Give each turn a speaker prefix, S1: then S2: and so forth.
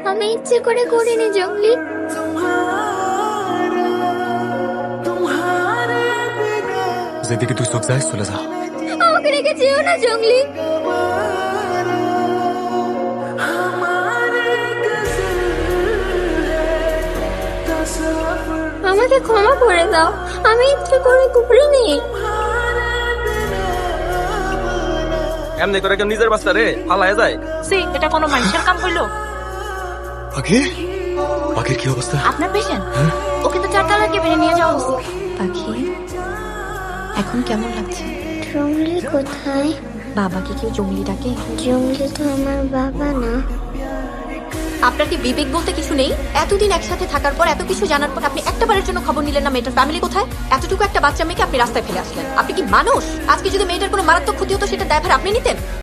S1: আমি ইচ্ছে করে করিনি জঙ্গলি।
S2: যেদিকে তুই চোখ যাস চলে যা।
S1: আমাকে রেখে যেও না জঙ্গলি। আমাকে ক্ষমা করে দাও, আমি ইচ্ছে করে করিনি।
S3: এমনি করে কেউ নিজের বাচ্চা রে ফালায় যায়?
S4: এটা কোনো মানুষের কাম হইলো?
S2: পাখি, পাখির কি অবস্থা?
S4: আপনার পেশেন্ট ওকে তো 4 তলার কেবিনে নিয়ে যাওয়া উচিত। পাখি এখন কেমন লাগছে?
S1: জঙ্গলি কোথায়?
S4: বাবাকে কেউ জঙ্গলি ডাকে?
S1: জঙ্গলি তো আমার বাবা না।
S4: আপনার কি বিবেক বলতে কিছু নেই? এতদিন একসাথে থাকার পর, এত কিছু জানার পর আপনি একটা বারের জন্য খবর নিলেন না মেয়েটার ফ্যামিলি কোথায়? এতটুকু একটা বাচ্চা মেয়েকে আপনি রাস্তায় ফেলে আসলেন। আপনি কি মানুষ? আজকে যদি মেয়েটার কোনো মারাত্মক ক্ষতি হতো সেটা দায়ভার আপনি নিতেন?